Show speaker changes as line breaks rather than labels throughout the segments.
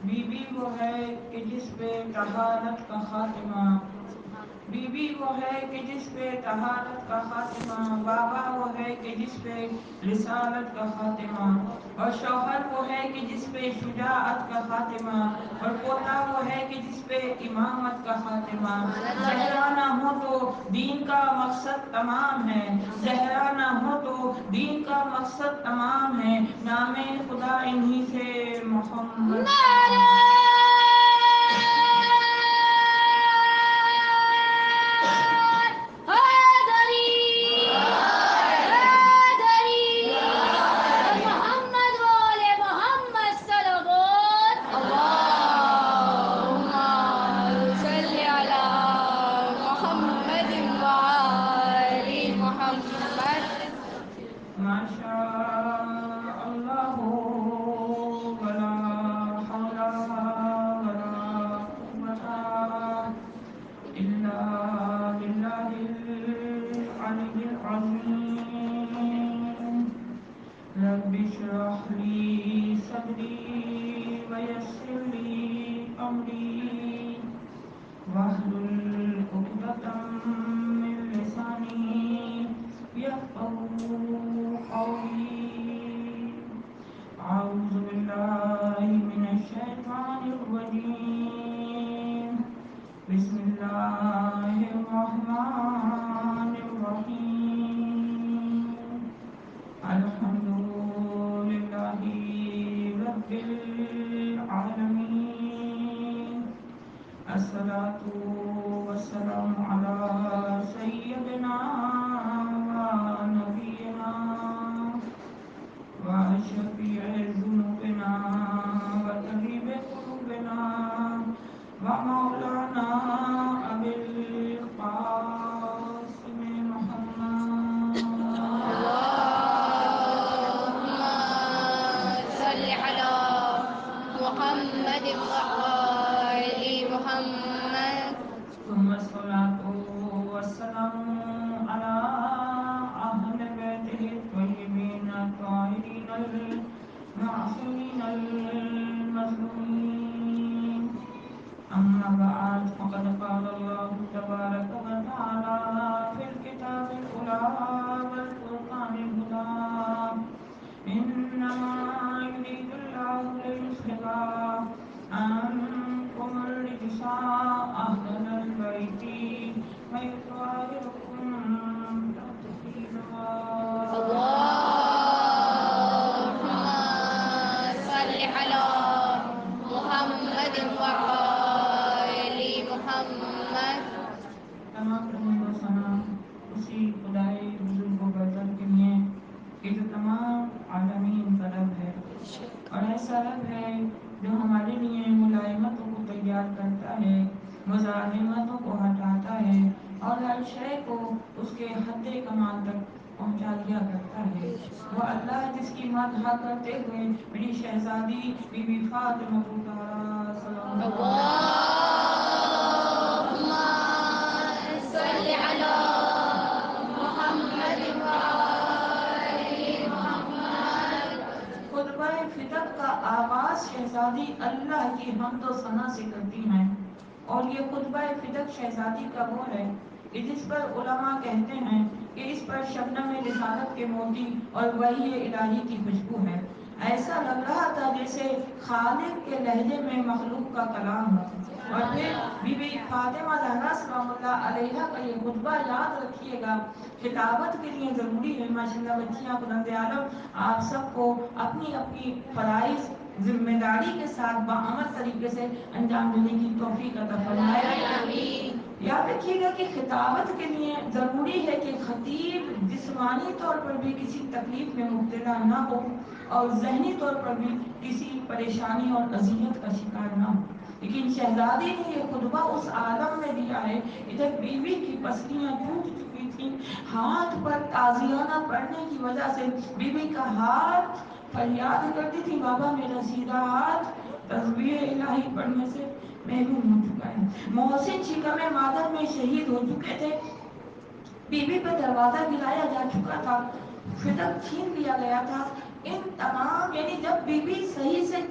بیوی وہ ہے کہ جس پہ طہارت کا خاتمہ، بیوی وہ ہے کہ جس پہ طہارت کا خاتمہ، بابا وہ ہے کہ جس پہ رسالت کا خاتمہ، اور شوہر وہ ہے کہ جس پہ شجاعت کا خاتمہ، اور پوتا وہ ہے کہ جس پہ امامت کا خاتمہ۔ زہرا نہ ہو تو دین کا مقصد تمام ہے، زہرا نہ ہو تو دین کا مقصد تمام ہے، نام خدا انہی سے محمد۔ رب اشرح لي صدري ويسر لي أمري واحلل عقدة من لساني يفقهوا قولي۔ أعوذ بالله من الشيطان الرجيم، بسم الله الرحمن الرحيم، الحمد لله رب العالمين، الصلاة والسلام على سيدنا ونبينا وشفيع ذنوبنا وطبيب قلوبنا ومولانا أبي القاسم محمد۔ ثم الصلاة والسلام على أهل بيته الطيبين الطاهرين المعصومين المظلومين، أما بعد، فقد قال الله تبارك وتعالى في الكتاب الأولى والفرقان الهدى: إنما يريد الله ليذهب عنكم الرجس أهل البيت ويطهركم تطهيرا۔ تمام تحمید و ثنا اسی خدائے بزرگ و برتر کے لیے کہ جو تمام عالمین کا رب ہے، اور ایسا رب ہے جو ہمارے لیے ملائمتوں کو تیار کرتا ہے، مزاحمتوں کو ہٹاتا ہے، اور ہر شے کو اس کے حد کمال تک پہنچا دیا کرتا ہے۔ وہ اللہ جس کی مدح کرتے ہوئے میری شہزادی بی بی فاطمہ الزہرا سلام خطبہ فدق کا آغاز شہزادی اللہ کی حمد و ثنا سے کرتی ہیں، اور یہ خطبہ فدق شہزادی کا وہ ہے کہ جس پر علماء کہتے ہیں کہ اس پر شبنم رسالت کے موتی اور وحی الہی کی خوشبو ہے۔ ایسا لگ رہا تھا جیسے خالق کے لہجے میں مخلوق کا کلام ہو۔ اور پھر بی بی فاطمہ زہرا سلام اللہ علیہا کا یہ خطبہ یاد رکھیے گا، خطابت کے لیے ضروری ہے ماشاءاللہ بچیاں خداوند عالم آپ سب کو اپنی اپنی فرائض ذمہ داری کے ساتھ باعمل طریقے سے انجام دینے کی توفیق عطا فرمائے۔ یاد رکھیے گا کہ خطابت کے لیے ضروری ہے کہ خطیب جسمانی طور پر بھی کسی تکلیف میں مبتلا نہ ہو اور ذہنی طور پر بھی کسی پریشانی اور اذیت کا شکار نہ ہو۔ لیکن شہزادی نے یہ خطبہ اس عالم میں دیا ہے ادھر بیوی کی پسلیاں ٹوٹ چکی تھیں، ہاتھ پر تازیانہ پڑنے کی وجہ سے بیوی کا ہاتھ فریاد کرتی تھی، بابا میرا سیدھا ہاتھ تسبیح الہی پڑھنے سے محروم ہو چکا ہے۔ محسن شکم مادر میں شہید ہو چکے تھے، بیوی پہ دروازہ گرایا جا چکا تھا، فدق چھین لیا گیا تھا۔ ان تمام یعنی جب بیوی صحیح سے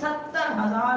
70,000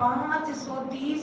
530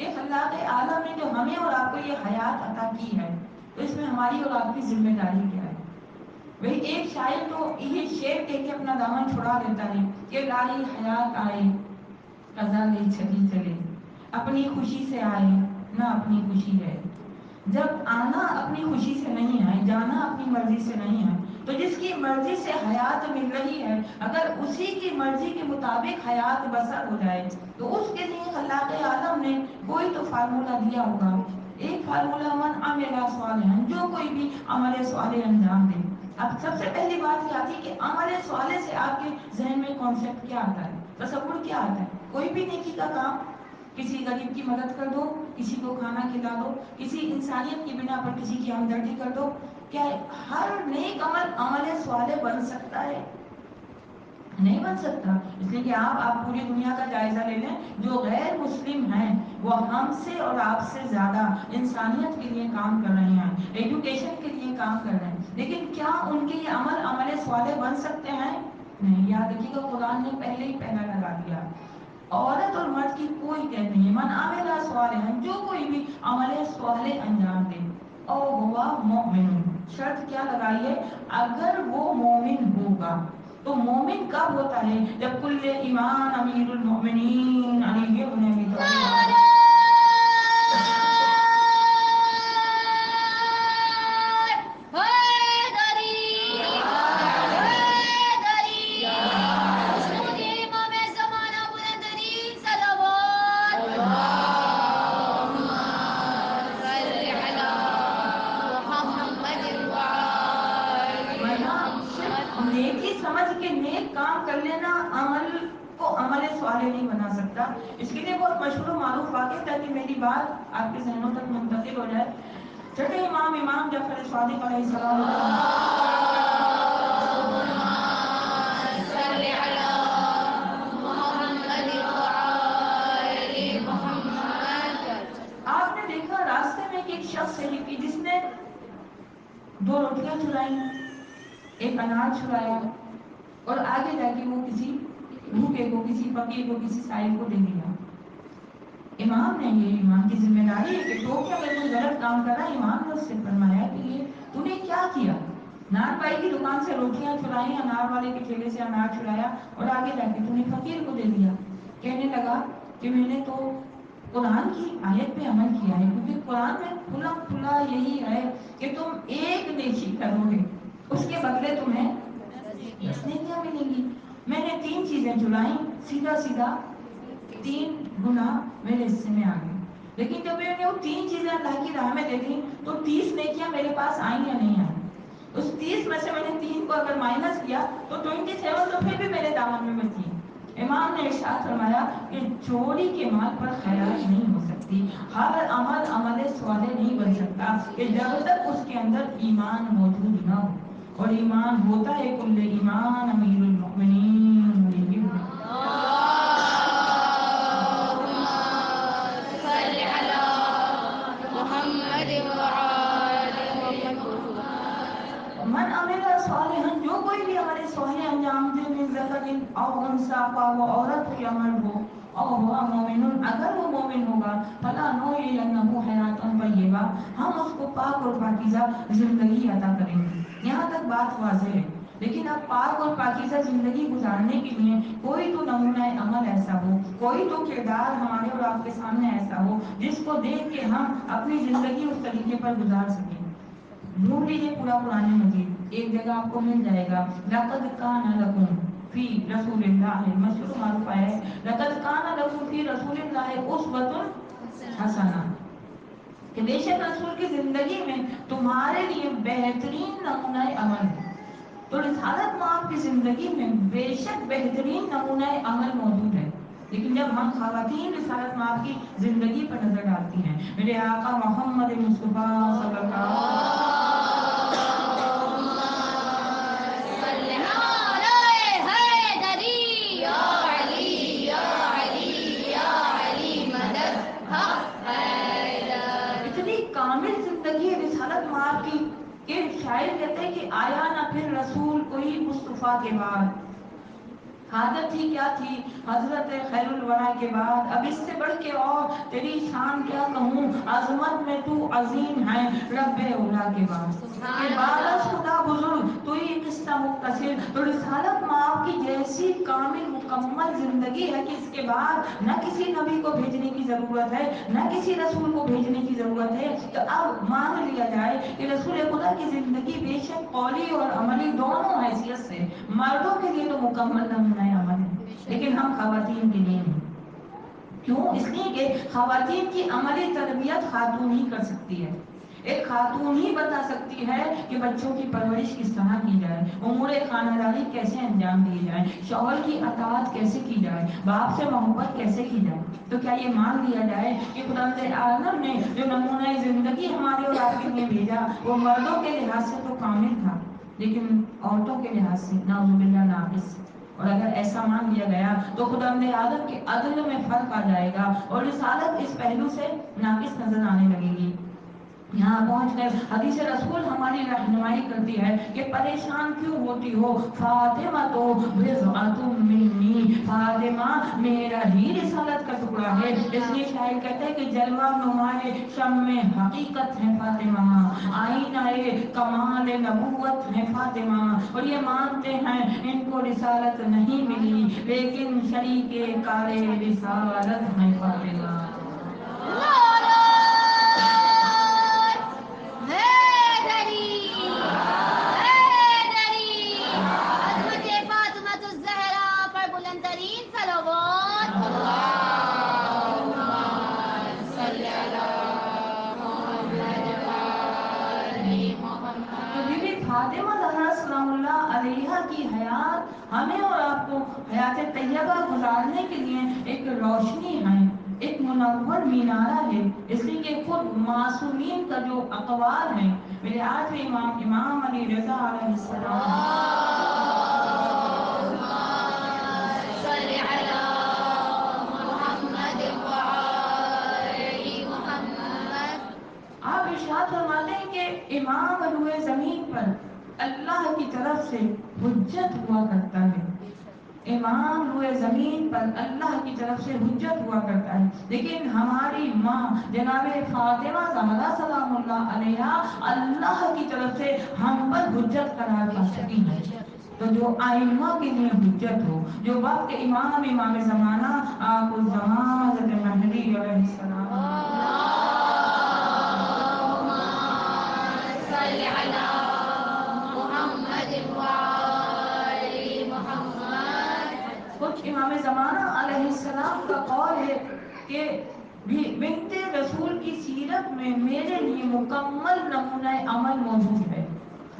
ایک خلاق عالم نے جو ہمیں اور آپ کو یہ حیات عطا کی ہے، تو اس میں ہماری اور آپ کی ذمہ داری کیا ہے؟ وہی ایک شاعر تو یہ شعر کہہ کے اپنا دامن چھڑا دیتا ہے کہ لائی حیات آئے قضا لے چلی چلے، اپنی خوشی سے آئے نہ اپنی خوشی ہے۔ جب آنا اپنی خوشی سے نہیں آئے، جانا اپنی مرضی سے نہیں آئے، تو جس کی مرضی سے حیات مل رہی ہے اگر اسی کی مرضی کے مطابق حیات بسر ہو جائے تو اس کے لیے خلاق عالم نے کوئی تو فارمولہ دیا ہوگا۔ ایک فارمولہ من عمل صالحا، جو کوئی بھی عمل صالح انجام دے۔ اب سب سے پہلی بات یہ آتی ہے کہ عمل صالح سے آپ کے ذہن میں کانسیپٹ کیا آتا ہے، تصور کیا آتا ہے؟ کوئی بھی نیکی کا کام، کسی غریب کی مدد کر دو، کسی کو کھانا کھلا دو، کسی انسانیت کی بنا پر کسی کی ہمدردی کر دو، کیا ہر نیک عمل عمل صالح بن سکتا ہے؟ نہیں بن سکتا۔ اس لیے کہ آپ پوری دنیا کا جائزہ لے لیں، جو غیر مسلم ہیں وہ ہم سے اور آپ سے زیادہ انسانیت کے لیے کام کر رہے ہیں، ایجوکیشن کے لیے کام کر رہے ہیں، لیکن کیا ان کے یہ عمل عمل صالح بن سکتے ہیں؟ نہیں۔ یاد رکھیے گا قرآن نے پہلے ہی پہلا لگا دیا، عورت اور مرد کی کوئی قید نہیں ہے۔ من عمل صالحا، جو کوئی بھی عمل صالح انجام دے، اور ہوا مومن، شرط کیا لگائی ہے؟ اگر وہ مومن ہوگا۔ تو مومن کب ہوتا ہے؟ جب کل ایمان امیر المؤمنین علی بن ابی طالب نیکی سمجھ کے نیک کام کر لینا عمل کو عمل صالح نہیں بنا سکتا۔ اس کے لیے بہت مشہور و معروف واقعہ تاکہ میری بات آپ کے ذہنوں تک منتقل ہو جائے۔ چھٹے امام جعفر صادق علیہ السلام آپ نے دیکھا راستے میں ایک شخص شہید کی جس نے 2 روٹیاں چرائیں، ایک انار چرایا اور آگے جا کے وہ کسی بھوکے کو، کسی فقیر کو، کسی سائل کو دے دیا۔ امام نے، یہ امام کی ذمہ داری ہے کہ تو کیا اگر کوئی غلط کام کر رہا ہے، امام نے اس سے فرمایا کہ یہ تو نے کیا کیا؟ نان بھائی کی دکان سے روٹیاں چرائیں، انار والے کے ٹھیلے سے انار چرایا اور آگے جا کے تو نے فقیر کو دے دیا۔ کہنے لگا کہ میں نے تو قرآن کی آیت پہ عمل کیا ہے، کیونکہ قرآن میں کھلا کھلا یہی ہے کہ تم ایک نیکی کرو گے اس کے بدلے تمہیں 10 نیکیاں ملیں گی۔ میں نے 3 چیزیں چرائیں، سیدھا سیدھا 3 گناہ میرے حصے میں آ گئے، لیکن جب میں نے وہ 3 چیزیں اللہ کی راہ میں دے دی تو 30 نیکیاں میرے پاس آئیں یا نہیں آئیں؟ اس 30 میں سے میں نے 3 کو اگر مائنس کیا تو 27 تو پھر بھی میرے دامن میں بچی۔ امام نے ارشاد فرمایا کہ چوری کے مال پر خیرات نہیں ہو سکتی، ہر عمل عمل صالح نہیں بن سکتا کہ جب تک اس کے اندر ایمان موجود نہ ہو، اور ایمان ہوتا ہے کل ایمان امیر المؤمنین علی بن من عمل صالحا، جو کوئی بھی عمل صالح انجام دے، من ذکر او انثی، وہ عورت ہو یا مرد ہو، او ہوا مومن، اگر وہ مومن ہوگا، فلا نحیینہ حیاۃ طیبہ، ہم اس کو پاک اور پاکیزہ زندگی عطا کریں گے۔ یہاں تک بات واضح ہے، لیکن اب پاک اور پاکیزہ زندگی گزارنے کے لیے کوئی تو نمونہ عمل ایسا ہو، کوئی تو کردار ہمارے اور آپ کے سامنے ایسا ہو جس کو دیکھ کے ہم اپنی زندگی اس طریقے پر گزار سکیں۔ ڈھونڈ لیجیے پورا قرآن مجید، ایک جگہ آپ کو مل جائے گا، لقد کان لکم فی رسول اللہ، مشہور معروف ہے، لقد کان لکم فی رسول اللہ اسوۃ حسنہ، کہ بے شک رسول کی زندگی میں تمہارے لیے بہترین نمونہ عمل ہے۔ تو رسالت مآب کی زندگی میں بے شک بہترین نمونہ عمل موجود ہے، لیکن جب ہم خواتین رسالت مآب کی زندگی پر نظر ڈالتی ہیں، میرے آقا محمد مصطفیٰ صلی اللہ اتنی کامل زندگی ہے رسالت مآب کی کہ شاعر کہتے ہیں کہ آیا نہ پھر رسول کوئی مصطفیٰ کے بعد، حاجت ہی کیا تھی حضرت خیر الورا کے بعد، اب اس سے بڑھ کے اور تیری شان کیا کہوں، عظمت میں تو عظیم ہے رب اولا کے بعد، کہ بعد از خدا بزرگ تو ہی قصہ مختصر، تو رسالت ماں کی جیسی کامل مکمل زندگی ہے کہ اس کے بعد نہ کسی نبی کو بھیجنے کی ضرورت ہے، نہ کسی رسول کو بھیجنے کی ضرورت ہے۔ تو اب مان لیا جائے کہ رسول خدا کی زندگی بے شک قولی اور عملی دونوں حیثیت سے مردوں کے لیے تو مکمل نمونہ عمل ہے، لیکن ہم خواتین کے لیے نہیں۔ کیوں؟ اس لیے کہ خواتین کی عملی تربیت خاتون ہی کر سکتی ہے، ایک خاتون ہی بتا سکتی ہے کہ بچوں کی پرورش کس طرح کی جائے، امور خانہ داری کیسے انجام دیے جائیں، شوہر کی اطاعت کیسے کی جائے، باپ سے محبت کیسے کی جائے۔ تو کیا یہ مان لیا جائے کہ خداوند عالم نے جو نمونہ زندگی ہمارے اور آپ کے لیے بھیجا وہ مردوں کے لحاظ سے تو کامل تھا، لیکن عورتوں کے لحاظ سے نعوذ باللہ ناقص؟ اور اگر ایسا مان لیا گیا تو خداوند عالم کے عدل میں فرق آ جائے گا اور رسالت اس پہلو سے ناقص نظر آنے لگے گی۔ یہاں پہنچ کر حدیث رسول ہماری رہنمائی کرتی ہے کہ پریشان کیوں ہوتی ہو، فاطمہ تو بضعۃ منی، فاطمہ میرا ہی رسالت کا ٹکڑا ہے۔ اس لیے شاعر کہتے ہیں کہ جلوہ نمائے شمع حقیقت ہے فاطمہ، آئینہ کمال نبوت ہے فاطمہ، اور یہ مانتے ہیں ان کو رسالت نہیں ملی لیکن شریک کار رسالت ہے فاطمہ۔ فاطمہ زہرا سلام اللہ علیہا کی حیات ہمیں اور آپ کو حیات طیبہ گزارنے کے لیے ایک روشنی ہے، ایک منور مینارہ ہے، اس لیے کہ خود معصومین کا جو اقوال ہے، میرے آخری امام علی رضا علیہ السلام، آپ ارشاد فرماتے ہیں کہ امام روئے زمین پر اللہ کی طرف سے حجت ہوا کرتا ہے، امام روئے زمین پر اللہ کی طرف سے حجت ہوا کرتا ہے، لیکن ہماری ماں جناب فاطمہ زہرا سلام اللہ علیہا اللہ کی طرف سے ہم پر حجت قرار پا چکی ہے۔ تو جو ائمہ کے لیے حجت ہو، جو وقت امام زمانہ آپ الزمان حضرت مہدی علیہ السلام، کچھ امام زمانہ علیہ السلام کا قول ہے کہ بنت رسول کی سیرت میں میرے لیے مکمل نمونہ عمل موجود ہے۔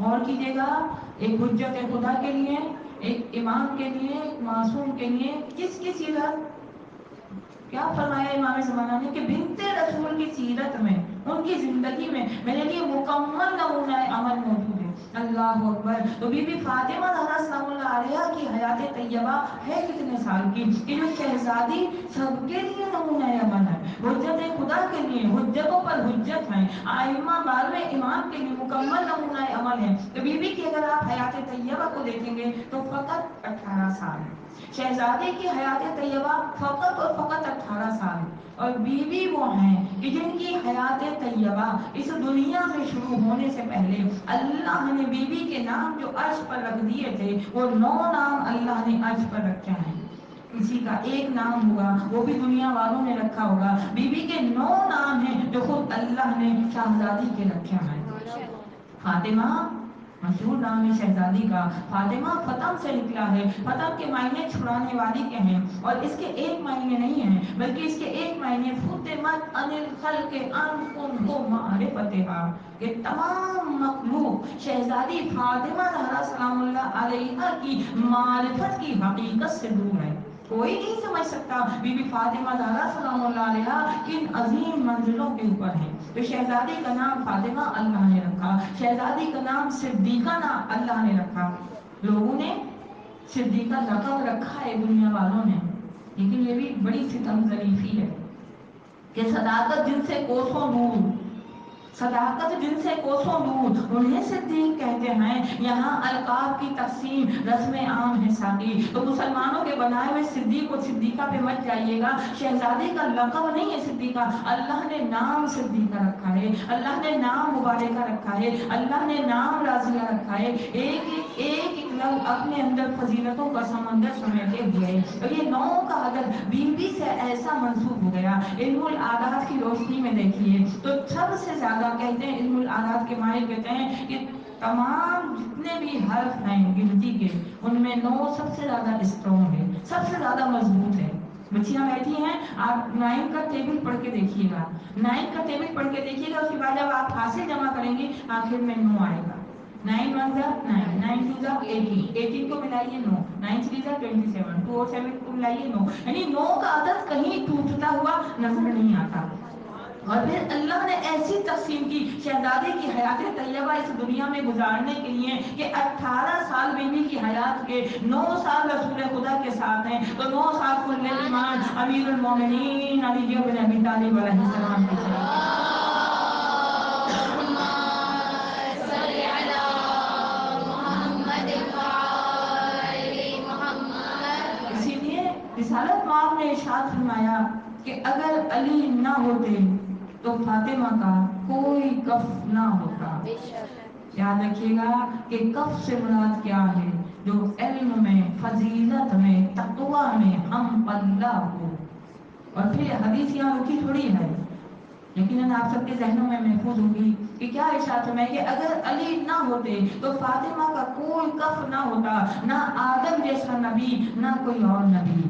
اور کیجیے گا، ایک حجت خدا کے لیے، ایک امام کے لیے، ایک معصوم کے لیے، کس کی سیرت؟ کیا فرمایا امام زمانہ نے کہ بنت رسول کی سیرت میں، ان کی زندگی میں میرے لیے مکمل نمونہ عمل موجود ہے۔ اللہ اکبر۔ تو بی بی فاطمہ زہرا سلام اللہ علیہا کی حیات طیبہ ہے کتنے سال کی کہ جو شہزادی سب کے لیے نمونہ عمل ہے، حجت خدا کے لیے، حجتوں پر حجت ہے، ائمہ بارہویں امام کے لیے مکمل نمونہ عمل ہے۔ تو بی بی کی اگر آپ حیات طیبہ کو دیکھیں گے تو فقط 18 سال، شہزادی کی حیات طیبہ فقط اور فقط 18 سال، اور بیوی وہ ہیں کہ جن کی حیات طیبہ اس دنیا میں شروع ہونے سے پہلے اللہ نے بیوی کے نام جو عرش پر رکھ دیے تھے وہ 9 نام اللہ نے عرش پر رکھے ہیں۔ کسی کا ایک نام ہوگا وہ بھی دنیا والوں نے رکھا ہوگا، بیوی کے 9 نام ہیں جو خود اللہ نے شہزادی کے رکھے ہیں۔ فاطمہ مشہور نام ہے شہزادی کا، فاطمہ فتح سے نکلا ہے، فتح کے معنی چھڑانے والی کے ہیں، اور اس کے ایک معنی نہیں ہیں بلکہ اس کے ایک معنی فتمت عن الخلق ان کن معرفتھا، کہ تمام مخلوق شہزادی فاطمہ زہرا سلام اللہ علیہا کی معرفت کی حقیقت سے دور ہے۔ کوئی نہیں سمجھ سکتا بی بی فاطمہ زہرا سلام اللہ علیہا کن عظیم منزلوں کے اوپر ہے۔ تو شہزادی کا نام فاطمہ اللہ نے رکھا، شہزادی کا نام صدیقہ نام اللہ نے رکھا۔ لوگوں نے صدیقہ لقب رکھا ہے دنیا والوں نے، لیکن یہ بھی بڑی ستم ظریفی ہے کہ صداقت جن سے کوسوں دور، صداقت جن سے کوسوں دور انہیں صدیق کہتے ہیں. یہاں القاب کی تقسیم رسم عام ہے ساقی. تو مسلمانوں کے بنائے ہوئے صدیق و صدیقہ پہ مت جائیے گا. شہزادی کا لقب نہیں ہے صدیقہ، اللہ نے نام صدیقہ رکھا ہے، اللہ نے نام مبارکہ رکھا ہے، اللہ نے نام راضیہ رکھا ہے. ایک لفظ اپنے اندر فضیلتوں کا سمندر سمیٹے ہوئے. اور یہ 9 کا عدد بیوی سے ایسا منسوب ہو گیا. علم العادات کی روشنی میں دیکھیے تو سب سے زیادہ کہتے ہیں، علم العادات کے ماہر کہتے ہیں کہ تمام جتنے بھی حرف ہیں گنتی کے، ان میں 9 سب سے زیادہ اسٹرانگ ہے، سب سے زیادہ مضبوط ہے. بچیاں بیٹھی ہیں، آپ 9 کا ٹیبل پڑھ کے دیکھیے گا، 9 کا ٹیبل پڑھ کے دیکھیے گا. اس کے بعد جب آپ حاصل جمع کریں گی آخر میں 9 آئے گا. 9 1 جا 9، 9 2 جا 18، 18 کو ملائیے 9، 9 3 جا 27، 2 اور 7 کو ملائیے 9. یعنی 9 کا عدد کہیں ٹوٹتا ہوا نظر نہیں آتا. اور پھر اللہ نے ایسی تقسیم کی شہزادی کی حیات طیبہ اس دنیا میں گزارنے کے لیے کہ 18 سال بیوی کی حیات کے 9 سال رسول خدا کے ساتھ ہیں. تو 9 سال کل ایمان امیر المومنین علی بن ابی طالب علیہ السلام کی اسی لیے رسالت مآب نے ارشاد فرمایا کہ اگر علی نہ ہوتے تو فاطمہ کا کوئی کف نہ ہوتا. یاد رکھیے گا کہ کف سے مراد کیا ہے؟ جو علم میں، فضیلت میں، تقوی میں ہم پلہ ہو. اور پھر حدیث یہاں رکی تھوڑی ہے، لیکن آپ سب کے ذہنوں میں محفوظ ہوگی کہ کیا ارشاد ہے کہ اگر علی نہ ہوتے تو فاطمہ کا کوئی کف نہ ہوتا، نہ آدم جیسا نبی نہ کوئی اور نبی.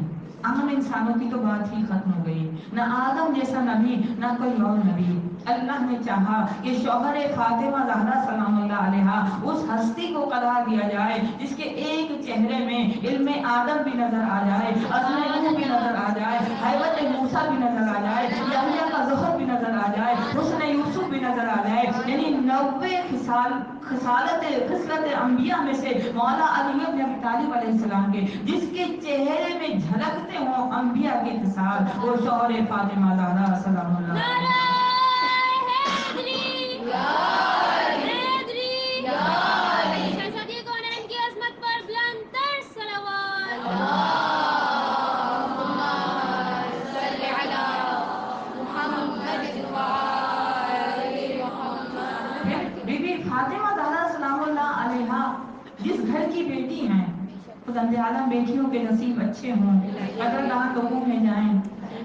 عام انسانوں کی تو بات ہی ختم ہو گئی، نہ آدم جیسا نبی نہ کوئی اور نبی. اللہ نے چاہا کہ شوہر فاطمہ زہرا سلام اللہ علیہا اس ہستی کو قرار دیا جائے جس کے ایک چہرے میں علم آدم بھی نظر آ جائے، عزم نوح بھی نظر آ جائے، حیبت موسیٰ بھی نظر آ جائے، یحییٰ کا ظہر بھی نظر آ جائے، حسن یوسف بھی نظر آ جائے. یعنی 90 خصلت انبیاء میں سے مولا علی بن ابی طالب علیہ السلام کے جس کے چہرے میں جھلکتے ہوں انبیاء کے خصال، وہ شوہر فاطمہ زہرا سلام اللہ علیہا. فاطمہ زہرا سلام اللہ علیہا جس گھر کی بیٹی ہیں، خدا عالم بیٹیوں کے نصیب اچھے ہوں، قدردان لوگوں میں جائیں.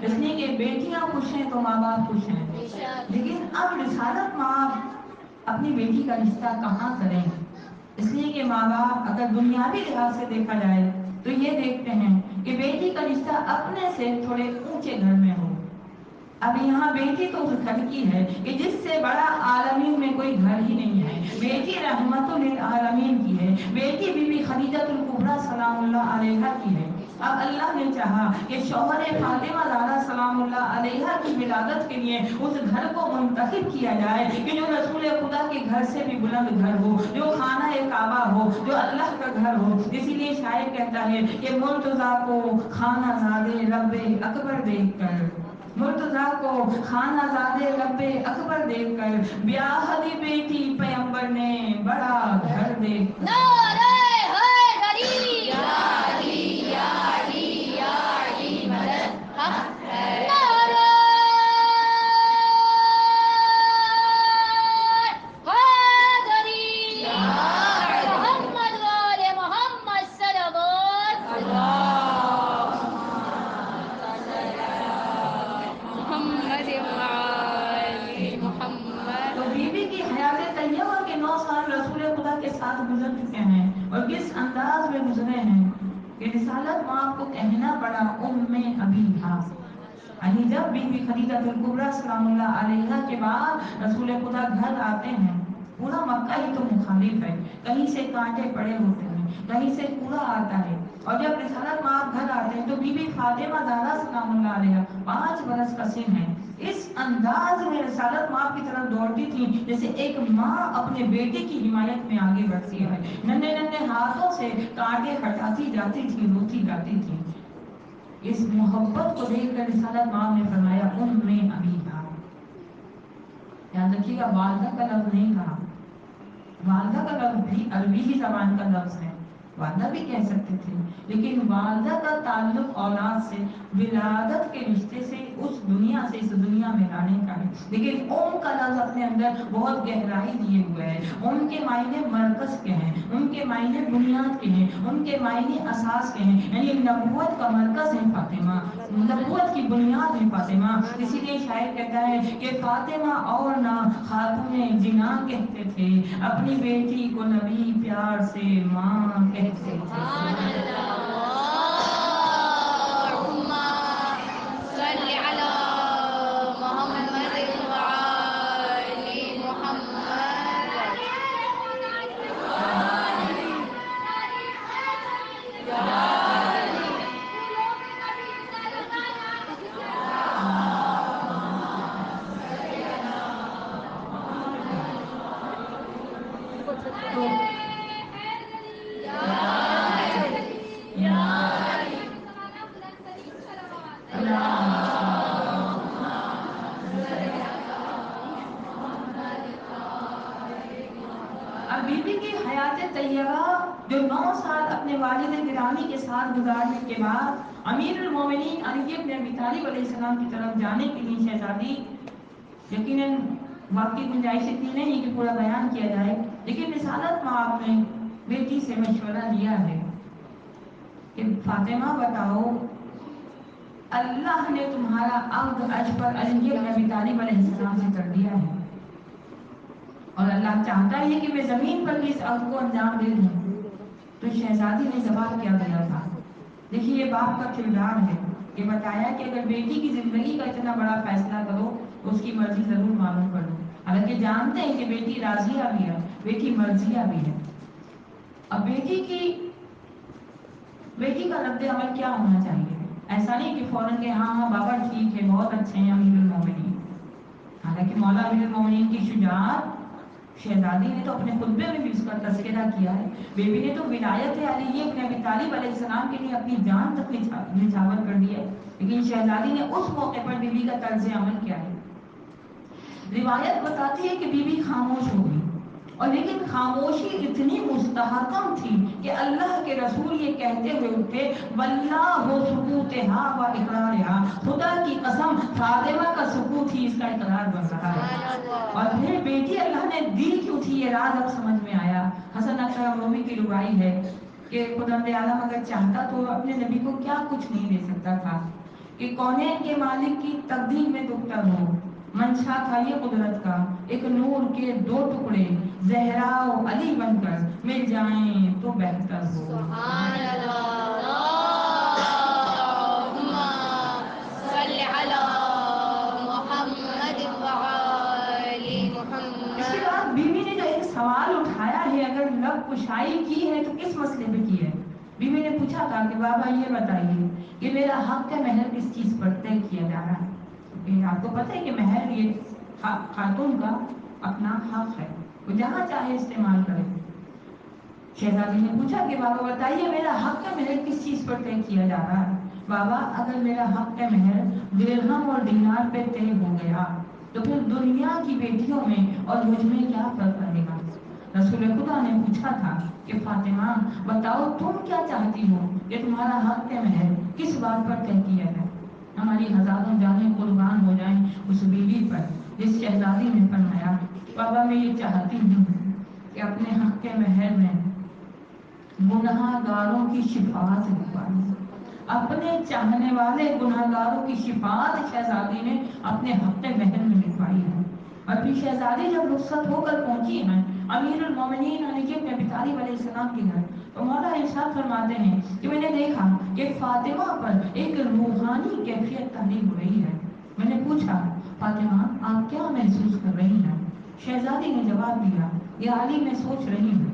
اس لیے کہ بیٹیاں خوش ہیں تو ماں باپ خوش ہیں. لیکن اب رسالت ماں اپنی بیٹی کا رشتہ کہاں کریں؟ اس لیے کہ ماں باپ اگر دنیاوی لحاظ سے دیکھا جائے تو یہ دیکھتے ہیں کہ بیٹی کا رشتہ اپنے سے تھوڑے اونچے گھر میں ہو. اب یہاں بیٹی تو اس گھر کی ہے کہ جس سے بڑا عالمین میں کوئی گھر ہی نہیں ہے. بیٹی رحمت للعالمین کی ہے، بیٹی بی بی خدیجۃ الکبریٰ سلام اللہ علیہا کی ہے. اب اللہ نے چاہا کہ شوہر فاطمہ زہرا سلام اللہ علیہا کی ولادت کے لیے اس گھر کو منتخب کیا جائے کہ جو رسول خدا کے گھر سے بھی بلند گھر ہو، جو خانہ کعبہ ہو، جو اللہ کا گھر ہو. اسی لیے شاعر کہتا ہے کہ مرتضیٰ کو خانہ زادے رب اکبر دیکھ کر، مرتضیٰ کو خانہ زادے رب اکبر دیکھ کر بیاہ دی بیٹی پیغمبر نے بڑا گھر دیکھ کر. گزر چکے ہیں اور کس انداز میں گزرے ہیں کہ رسالت ماں کو کہنا پڑا ابیہا. یعنی جب بی بی خدیجۃ الکبریٰ سلام اللہ علیہا کے بعد رسول خدا گھر آتے ہیں، پورا مکہ ہی تو مخالف ہے، کہیں سے کانٹے پڑے ہوتے ہیں، کہیں سے کوڑا آتا ہے. اور جب رسالت ماں گھر آتے ہیں تو بی بی فاطمہ زہرا سلام اللہ علیہا 5 برس کا سن ہے، اس انداز میں رسالت ماں کی طرف دوڑتی تھی جیسے ایک ماں اپنے بیٹے کی حمایت میں آگے بڑھتی ہے. ننھے ننھے ہاتھوں سے کانٹے ہٹاتی جاتی تھی، روتی جاتی تھی. اس محبت کو دیکھ کر رسالت ماں نے فرمایا ابیہا. یاد رکھیے گا والدہ کا لفظ نہیں کہا. والدہ کا لفظ بھی عربی ہی زبان کا لفظ ہے، والدہ بھی کہہ سکتے تھے، لیکن والدہ کا تعلق اولاد سے، ولادت کے رشتے سے، اس دنیا سے اس دنیا میں لانے کا ہے. لیکن ام کا لفظ اپنے اندر بہت گہرائی لیے ہوئے ہے. ان کے معنی مرکز کے ہیں، ان کے معنی بنیاد کے ہیں، ان کے معنی اساس کے ہیں. یعنی نبوت کا مرکز ہے فاطمہ، نبوت کی بنیاد ہے فاطمہ. اسی لیے شاعر کہتا ہے کہ فاطمہ اور نہ خاتون جناں کہتے تھے، اپنی بیٹی کو نبی پیار سے ماں کہتے تھے. اب بی بی کی حیات طیبہ جو 9 سال اپنے والد گرامی کے ساتھ گزارنے کے بعد امیر المومنین علی بن ابی طالب علیہ السلام کی طرف جانے کے لیے شہزادی، یقیناً وقت کی گنجائش اتنی نہیں کہ پورا بیان کیا جائے، لیکن رسالت مآب نے بیٹی سے مشورہ لیا ہے کہ فاطمہ بتاؤ، اللہ نے تمہارا عقد اج پر علی بن ابی طالب علیہ السلام سے کر دیا ہے، اور اللہ چاہتا ہے کہ میں زمین پر بھی اس عقد کو انجام دے دوں. تو شہزادی نے جواب کیا دیا تھا؟ دیکھیے یہ باپ کا کردار ہے. یہ بتایا کہ اگر بیٹی کی زندگی کا اتنا بڑا فیصلہ کرو تو اس کی مرضی ضرور معلوم کر لو. حالانکہ جانتے ہیں کہ بیٹی راضیہ بھی ہے، بیٹی مرضیہ بھی ہے. اب بیٹی کا رد عمل کیا ہونا چاہیے؟ ایسا نہیں کہ فوراً کہ ہاں ہاں بابا ٹھیک ہے، بہت اچھے ہیں امیر المومنین. حالانکہ مولا امیر المومنین کی شجاعت، شہزادی نے تو اپنے خطبے میں بھی اس کا تذکرہ کیا ہے. بیوی نے تو ولایت علی بن ابی طالب علیہ السلام کے لیے اپنی جان تک نچھاور کر دی ہے، لیکن شہزادی نے اس موقع پر بیوی کا طرز عمل کیا ہے؟ روایت بتاتی ہے کہ بیوی خاموش ہو گئی، اور لیکن خاموشی اتنی مستحکم تھی کہ اللہ کے رسول یہ کہتے ہوئے اٹھے، واللہ سکوتہا و اقرارہا، خدا کی قسم فاطمہ کا سکوت ہی اس کا اقرار بن رہا ہے. اور پھر بیٹی اللہ نے دی کیوں تھی یہ راز اب سمجھ میں آیا. حسن اکرم رومی کی روایت ہے کہ خداوند عالم اگر چاہتا تو اپنے نبی کو کیا کچھ نہیں دے سکتا تھا، کہ کونین کے مالک کی تقدیر میں دکھتا ہو. منشا تھا یہ قدرت کا، ایک نور کے 2 ٹکڑے زہرا و علی بن کر مل جائیں تو بہتر ہو.
سبحان اللہ، اللہم صلی علی محمد وآل محمد.
اس کے بعد بیوی نے جو ایک سوال اٹھایا ہے، اگر لب کشائی کی ہے تو کس مسئلے پہ کی ہے؟ بیوی نے پوچھا تھا کہ بابا یہ بتائیے کہ میرا حق کا مہر کس چیز پر طے کیا جا رہا ہے؟ آپ کو پتہ ہے کہ مہر یہ خاتون کا اپنا حق ہے، وہ جہاں چاہے استعمال کرے. شہزادی نے پوچھا کہ بابا بتائیے میرا حق کا مہر کس چیز پر طے کیا جا رہا ہے؟ بابا اگر میرا حق کا مہر درہم اور دینار پہ طے ہو گیا تو پھر دنیا کی بیٹیوں میں اور مجھ میں کیا فرق رہے گا؟ رسول خدا نے پوچھا تھا کہ فاطمہ بتاؤ تم کیا چاہتی ہو کہ تمہارا حق کا مہر کس بات پر طے کیا جائے؟ ہماری ہزاروں جانیں قربان ہو جائیں اس بیوی پر جس شہزادی نے فرمایا، بابا میں یہ چاہتی ہوں کہ اپنے حق کے مہر میں گناہ گاروں کی شفاعت لکھوائی. اپنے چاہنے والے گناہ گاروں کی شفاعت شہزادی نے اپنے حق کے مہر میں لکھوائی ہے. اور پھر شہزادی جب رخصت ہو کر پہنچی ہیں امیر المومنین علی بن ابی طالب علیہ السلام کے گھر، تو مولا ارشاد فرماتے ہیں کہ میں نے دیکھا کہ فاطمہ پر ایک روحانی کیفیت تاری ہو رہی ہے. میں نے پوچھا فاطمہ آپ کیا محسوس کر رہی ہیں؟ شہزادی نے جواب دیا، یا علی میں سوچ رہی ہوں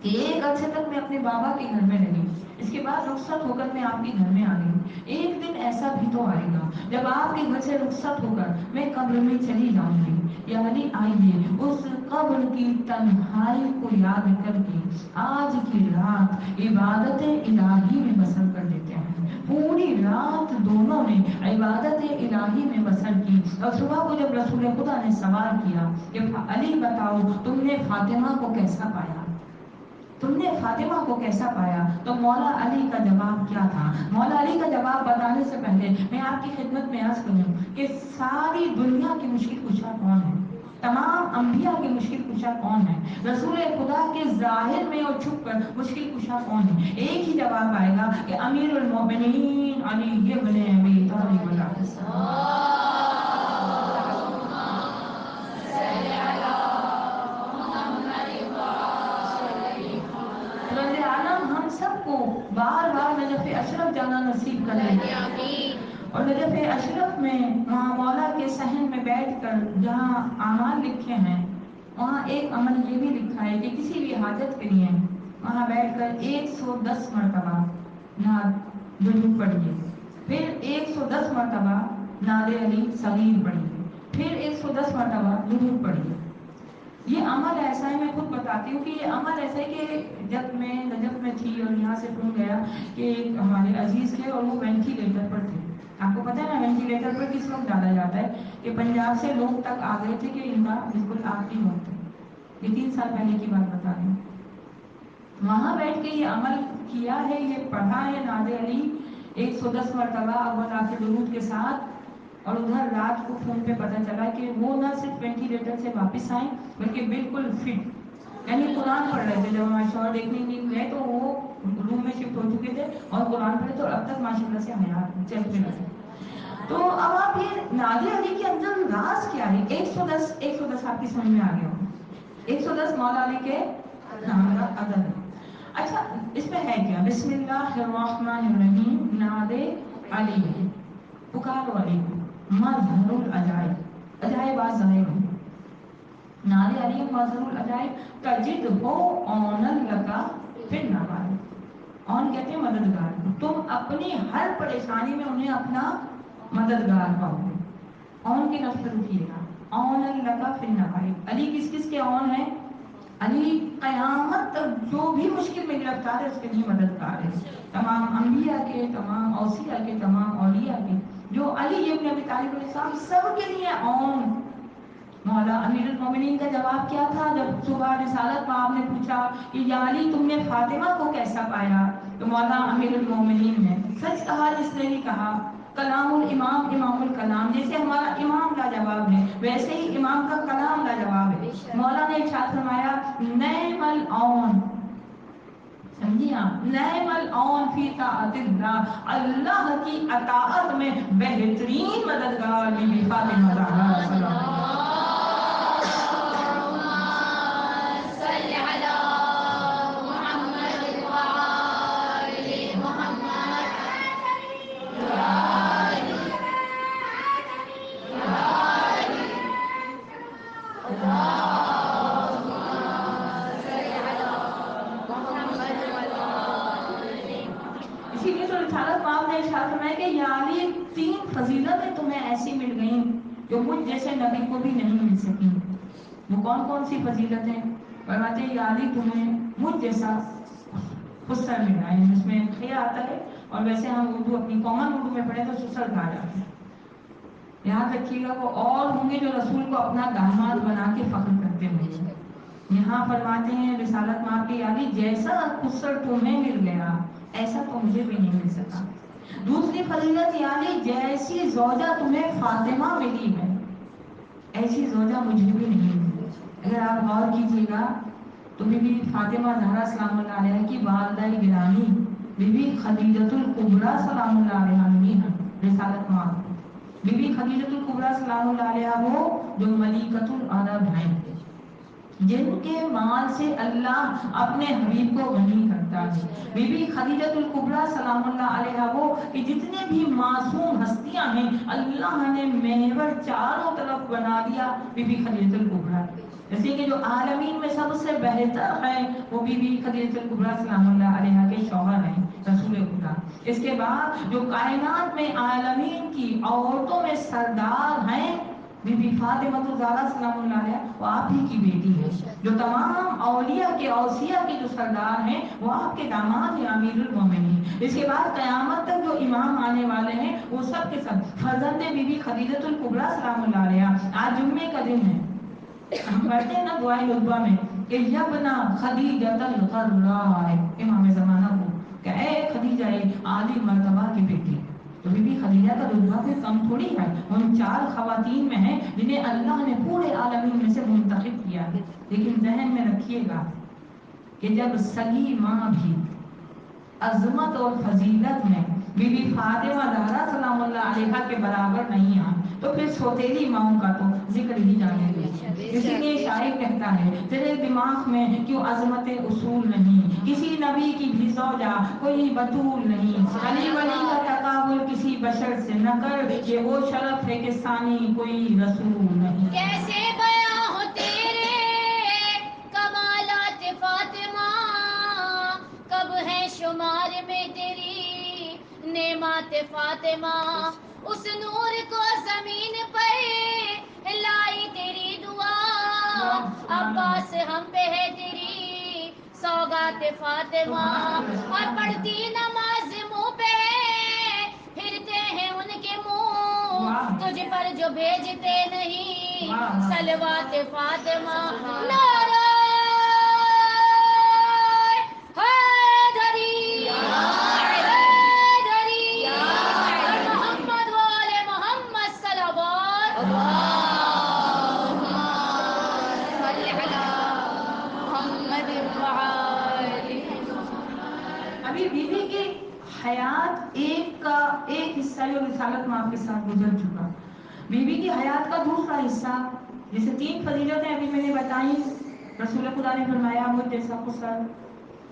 کہ ایک عرصے تک میں اپنے بابا کے گھر میں رہی، اس کے بعد رخصت ہو کر میں آپ کے گھر میں آ گئی. ایک دن ایسا بھی تو آئے گا جب آپ کے گھر سے رخصت ہو کر میں قبر میں چلی جاؤں گی. یا علی آئیے اس قبر کی تنہائی کو یاد کر کے آج کی رات عبادت الہی میں بسر کر دیتے ہیں. پوری رات دونوں نے عبادت الہی میں بسر کی اور صبح کو جب رسول خدا نے سوال کیا کہ علی بتاؤ تم نے فاطمہ کو کیسا پایا, تم نے فاطمہ کو کیسا پایا, تو مولا علی کا جواب کیا تھا؟ مولا علی کا جواب بتانے سے پہلے میں آپ کی خدمت میں عرض کروں کہ ساری دنیا کی مشکل کشا کون ہے, تمام انبیاء کے مشکل کشا کون ہے, رسول خدا کے ظاہر میں اور چھپ کر مشکل کشا کون ہے؟ ایک ہی جواب آئے گا کہ امیر المومنین علی ابن ابی طالب علیہ السلام. رضی عالم ہم سب کو بار بار نجف اشرف جانا نصیب کر دے, اور نجف اشرف میں وہاں مولا کے صحن میں بیٹھ کر جہاں اعمال لکھے ہیں وہاں ایک عمل یہ بھی لکھا ہے کہ کسی بھی حاجت کے لیے وہاں بیٹھ کر 110 مرتبہ درود پڑھیے, پھر 110 مرتبہ نعت علی صغیر پڑھیے, پھر 110 مرتبہ درود پڑھیے. یہ عمل ایسا ہے, میں خود بتاتی ہوں کہ یہ عمل ایسا ہے کہ جب میں نجف میں تھی اور یہاں سے فون گیا کہ ہمارے عزیز تھے اور وہ وینٹیلیٹر پر تھے. آپ کو پتہ ہے نا وینٹیلیٹر پر کس وقت ڈالا جاتا ہے کہ پنجاب سے لوگ تک آ گئے تھے کہ ان کا بالکل آخری وقت ہے. یہ 3 سال پہلے کی بات بتا رہی ہوں. وہاں بیٹھ کے یہ عمل کیا ہے, یہ پڑھا ہے نعت علی 110 مرتبہ اول آخر درود کے ساتھ, اور ادھر رات کو فون پہ پتہ چلا کہ وہ نہ صرف وینٹیلیٹر سے واپس آئیں بلکہ بالکل فٹ, یعنی قرآن پڑھ رہے تھے. جب ہمارے شوہر دیکھنے کے لیے گئے تو وہ روم میں شفٹ ہو چکے تھے اور قرآن پڑھے, تو اب تک ماشاءاللہ سے حیات چل پھر رہے. تو اب آپ یہ نعت علی کے اندر راز کیا ہے؟ 110 آپ کی سمجھ میں آ گیا ہو, 110 مولا علی کے نام کا عدد ہے. اچھا اس میں ہے کیا؟ بسم اللہ الرحمن الرحیم. نعت علی ہے, پکارو علی کو, مظہر العجائب, عجائبات ظاہر ہوں. نعت علی مظہر العجائب تجد ہو اونن لکا پھر نوائب. اون کہتے ہیں مددگار, تم اپنی ہر پریشانی میں انہیں اپنا مددگار پاؤ گے. اون کی نفس رکھیے گا, اونن لکا پھر نوائب. علی کس کس کے اون ہیں؟ علی قیامت تک جو بھی مشکل میں گرفتار ہے اس کے لیے مددگار ہے. تمام انبیاء کے, تمام اوصیاء کے, تمام اولیاء کے, جو علی ابن ابی طالب علیہ السلام سب کے لیے اون. مولا امیر المومنین کا جواب کیا تھا جب صبح رسالت میں آپ نے پوچھا کہ یا علی تم نے فاطمہ کو کیسا پایا؟ تو مولا امیر المومنین نے سچ کہا, جس نے بھی کہا کلام الامام امام الکلام, جیسے ہمارا امام لاجواب ہے ویسے ہی امام کا کلام لاجواب ہے. مولا نے ارشاد فرمایا نعم العون, سمجھیے آپ, نعم العون فی طاعت اللہ, اللہ کی اطاعت میں بہترین مددگار بی بی فاطمہ زہرا سلام. اسی لیے تو رسالت پاک نے ارشاد فرمایا کہ یا علی 3 فضیلتیں تمہیں ایسی مل گئیں جو مجھ جیسے نبی کو بھی نہیں مل سکیں. وہ کون کون سی فضیلتیں؟ فرماتے ہیں یا علی تمہیں مجھ جیسا خسر ملا ہے, جس میں خے آتا ہے اور ویسے ہم اردو اپنی کامن اردو میں پڑھیں تو سسر کہا جاتا ہے. یاد رکھیے گا وہ اور ہوں گے جو رسول کو اپنا داماد بنا کے فخر کرتے ہوں گے. یہاں فرماتے ہیں رسالت ماں کے علی جیسا خسر تمہیں مل گیا ایسا تو مجھے بھی نہیں مل سکا. دوسری فضیلت یعنی جیسی زوجہ تمہیں فاطمہ ملی ہے ایسی زوجہ مجھے بھی نہیں ملی. اگر آپ غور کیجیے گا تو بی بی فاطمہ زہرا سلام اللہ علیہ کی والدہ گرامی بی بی خدیجۃ الکبریٰ سلام اللہ علیہ ملی ہیں رسالت ماں. بی بی خدیجۃ الکبریٰ سلام اللہ علیہ وہ جو ملیکۃ العرب ہیں, جن کے مال سے اللہ اپنے حبیب کو غنی کرتا ہے. بی بی خدیجۃ الکبریٰ سلام اللہ علیہ وہ کہ جتنے بھی معصوم ہستیاں ہیں اللہ نے محور چاروں طرف بنا دیا بی بی خدیجۃ الکبریٰ. جیسے کہ جو عالمین میں سب سے بہتر ہے وہ بی بی خدیجۃ الکبریٰ سلام اللہ علیہ کے شوہر ہیں رسول خدا. اس کے بعد جو کائنات میں عالمین کی عورتوں میں سردار ہیں بی بی فاطمہ الزہرا سلام اللہ علیہا وہ آپ ہی کی بیٹی ہے، جو تمام اولیاء کے اوصیاء کے جو سردار ہیں وہ آپ کے داماد ہیں امیر المومنین۔ اس کے بعد قیامت تک جو امام آنے والے ہیں وہ سب کے سب فرزند بی بی خدیجہ الکبریٰ سلام اللہ علیہا۔ آج جمعے کا دن ہے، ہم پڑھتے ہیں نا دعائے لطفہ میں کہ یبنا خدیجہ الغراء، امام زمانہ کو کہ اے خدیجہ عالی مرتبہ کی بیٹی۔ تو بی بی خدیجہ کا رتبہ کوئی کم تھوڑی ہے، ان 4 خواتین میں ہیں جنہیں اللہ نے پورے عالمین میں سے منتخب کیا ہے۔ لیکن ذہن میں رکھیے گا کہ جب سگی ماں بھی عظمت اور فضیلت میں بی بی فاطمہ زہرا سلام اللہ علیہا کے برابر نہیں آئے تو پھر سوتیلی ماؤں کا تو ذکر ہی جانے دو۔ اسی لیے شاعر کہتا ہے تیرے دماغ میں کیوں عظمت اصول نہیں، کسی نبی کی بھی زوجہ کوئی بطول نہیں، علی ولی کا تقابل کسی بشر سے نہ کر، یہ وہ شرف ہے کہ ثانی کوئی رسول نہیں۔
کیسے بیاں ہو تیرے کمالات فاطمہ، کب ہے شمار میں تیری نعمات فاطمہ، اس نور کو زمین پر لائی تیری دعا، عباس ہم پہ ہے تیری سوگات فاطمہ، اور پڑھتی نماز منہ پہ پھرتے ہیں ان کے منہ، تجھ پر جو بھیجتے نہیں صلوات فاطمہ۔ نعرہ حیدری حیدری، اور محمد وآل محمد صلوات۔ اللہم صل علی محمد وآل۔
ابھی بی بی کی حیات ایک حصہ جو رسالت میں آپ کے ساتھ گزر چکا، بی بی کی حیات کا دوسرا حصہ جسے 3 فضیلتیں ابھی میں نے بتائی، رسول خدا نے فرمایا مجھ جیسا خسر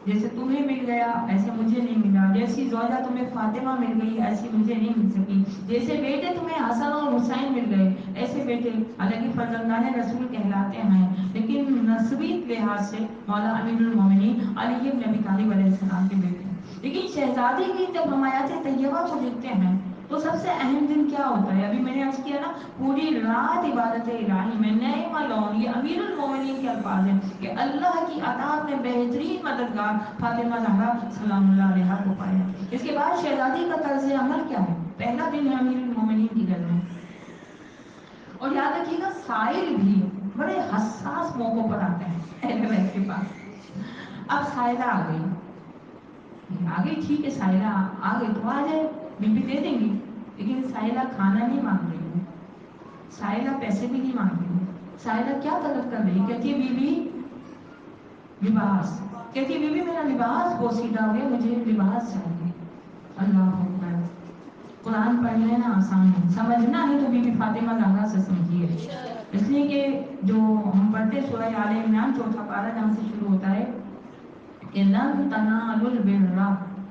جیسے تمہیں مل گیا ایسے مجھے نہیں ملا، جیسی زوجہ تمہیں فاطمہ مل گئی ایسی مجھے نہیں مل سکی، جیسے بیٹے تمہیں حسن اور حسین مل گئے ایسے بیٹے حالانکہ فرزندان رسول کہلاتے ہیں لیکن نسبی لحاظ سے مولا امیر المومنین علی بن ابی طالب علیہ السلام کے بیٹے ہیں۔ لیکن شہزادی کی جب ہم آیات طیبہ کو دیکھتے ہیں تو سب سے اہم دن کیا ہوتا ہے؟ ابھی میں نے عرض کیا نا پوری رات عبادت الہی میں نعم العون، یہ امیر المومنین کے الفاظ ہیں کہ اللہ کی عطا میں بہترین مددگار فاطمہ زہرا سلام اللہ علیہا کو پایا۔ اس کے بعد شہزادی کا طرز عمل کیا ہے؟ پہلا دن ہے امیر المومنین کی گھر میں، اور یاد رکھیے گا سائل بھی بڑے حساس موقعوں پر آتے ہیں اہل بیت کے پاس۔ اب سائلہ آ گئی ٹھیک ہے سائلہ آ گئی تو آ جائے بی بی دے دیں گی، لیکن سائلہ کھانا نہیں مانگ رہی ہے، سائلہ پیسے بھی نہیں مانگ رہی ہے، سائلہ کیا طلب کر رہی ہے؟ کہتی ہے بی بی لباس، کہتی ہے بی بی میرا لباس بوسیدہ ہو گیا مجھے لباس چاہیے۔ اللہ اکبر، قرآن پڑھ لینا آسان ہے، سمجھنا ہے تو بی بی فاطمہ زہرا سے سمجھیے، اس لیے کہ جو ہم پڑھتے سورہ آل عمران 4 پارہ جہاں سے شروع ہوتا ہے کہ لن تنالوا البر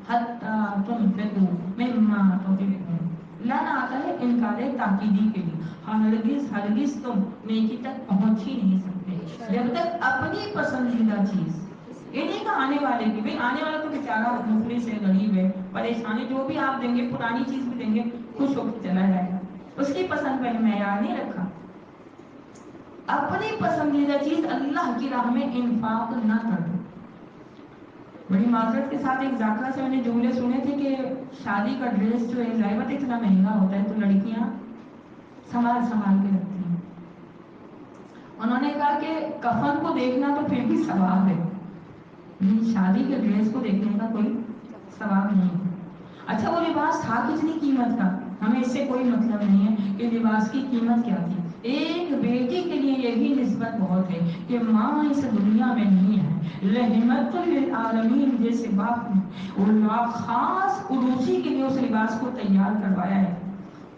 حتی تنفقوا مما تحبون، لن آتا ہے انکار تاکیدی کے لیے، ہرگز تم نیکی تک پہنچ ہی نہیں سکتے جب تک اپنی پسندیدہ چیز، یہ نہیں کہ آنے والے کی، بھئی آنے والا تو بیچارہ مفلس ہے غریب ہے پریشانی، جو بھی آپ دیں گے پرانی چیز بھی دیں گے خوش ہو کے چلا جائے گا، اس کی پسند پہ معیار نہیں رکھا، اپنی پسندیدہ چیز اللہ کی راہ میں انفاق نہ کر دو۔ بڑی معذرت کے ساتھ ایک ذاکرہ سے میں نے جملے سنے تھے کہ شادی کا ڈریس جو ہے ظاہر اتنا مہنگا ہوتا ہے تو لڑکیاں سنبھال کے رکھتی ہیں، انہوں نے کہا کہ کفن کو دیکھنا تو پھر بھی ثواب ہے، شادی کے ڈریس کو دیکھنے کا کوئی ثواب نہیں ہے۔ اچھا وہ لباس تھا کتنی قیمت کا، ہمیں اس سے کوئی مطلب نہیں ہے کہ لباس کی قیمت کیا تھی، ایک بیٹی کے لیے یہ بھی نسبت بہت ہے کہ ماں اس دنیا میں نہیں ہے، رحمت للعالمین جیسے باپ نے اور خاص عروسی کے لیے اس لباس کو تیار کروایا ہے،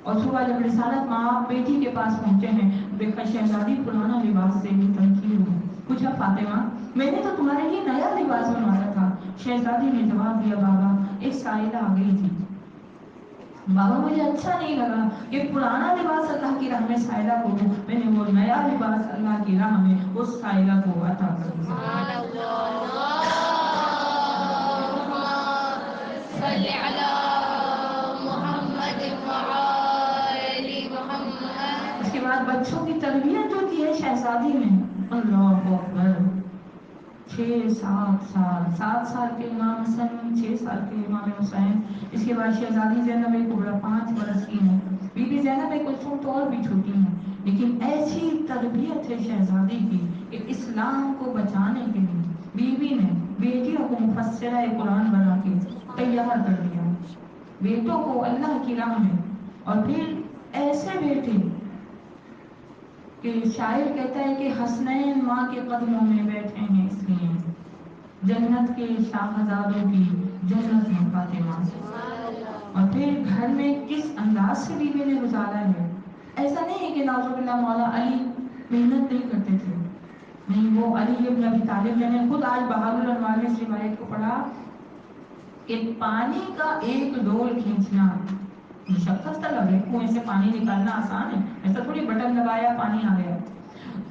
اور صبح جب رسالت ماں بیٹی کے پاس پہنچے ہیں دیکھا شہزادی پرانا لباس سے بھی تنقید ہوئی، پوچھا فاطمہ میں نے تو تمہارے لیے نیا لباس بنوایا تھا، شہزادی نے جواب دیا بابا ایک سائلہ آ گئی تھی، بابا مجھے اچھا نہیں لگا کہ پرانا لباس اللہ کی راہ میں سائلہ کو دوں، میں نے وہ نیا لباس اللہ کی راہ میں اس سائلہ کو عطا کر دیا۔
صل علی محمد وآل محمد۔
اس کے بعد بچوں 7 سال کے امام حسن، 6 سال کے امام حسین، اس کے بعد شہزادی زینب کبریٰ 5 برس کی ہیں، بی بی زینب کلثوم تو اور بھی چھوٹی ہیں، لیکن ایسی تربیت ہے شہزادی کی کہ اسلام کو بچانے کے لیے بیوی نے بیٹیوں کو مفسرہ قرآن بنا کے تیار کر دیا، بیٹوں کو اللہ کی راہ میں، اور پھر ایسے بیٹے کہ شاعر کہتا ہے کہ حسنین ماں کے قدموں میں بیٹھے ہیں، اس لیے جنت کے شاہزادوں کی جنت میں فاطمہ، اور پھر گھر میں کس انداز سے بیوی نے گزارا ہے۔ ایسا نہیں ہے کہ نعوذ باللہ مولا علی محنت نہیں کرتے تھے، نہیں، وہ علی ابن ابی طالب نے خود آج بہار الانوار میں اس روایت کو پڑھا کہ پانی کا ایک ڈول کھینچنا مشقت طلب ہے، کنویں سے پانی نکالنا آسان ہے، ایسا تھوڑی بٹن دبایا پانی آ گیا،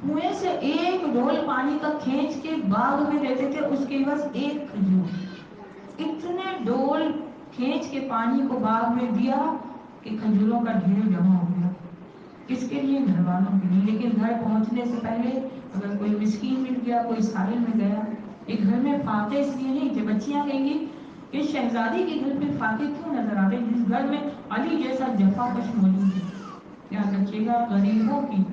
کنویں سے ایک ڈول پانی کا کھینچ کے باغ میں دیتے تھے، اس کے بس ایک کھجور، اتنے ڈول کھینچ کے پانی کو باغ میں دیا کہ کھجوروں کا ڈھیر جمع ہو گیا، کس کے لیے؟ گھر والوں کے لیے، لیکن گھر پہنچنے سے پہلے اگر کوئی مسکین مل گیا، کوئی سائل میں گیا، ایک گھر میں فاقے اس لیے نہیں تھے، بچیاں کہیں گی کہ شہزادی کے گھر پہ فاقے کیوں نظر آتے، جس گھر میں علی جیسا جفا کش موجود ہے، یاد رکھیے گا غریبوں کی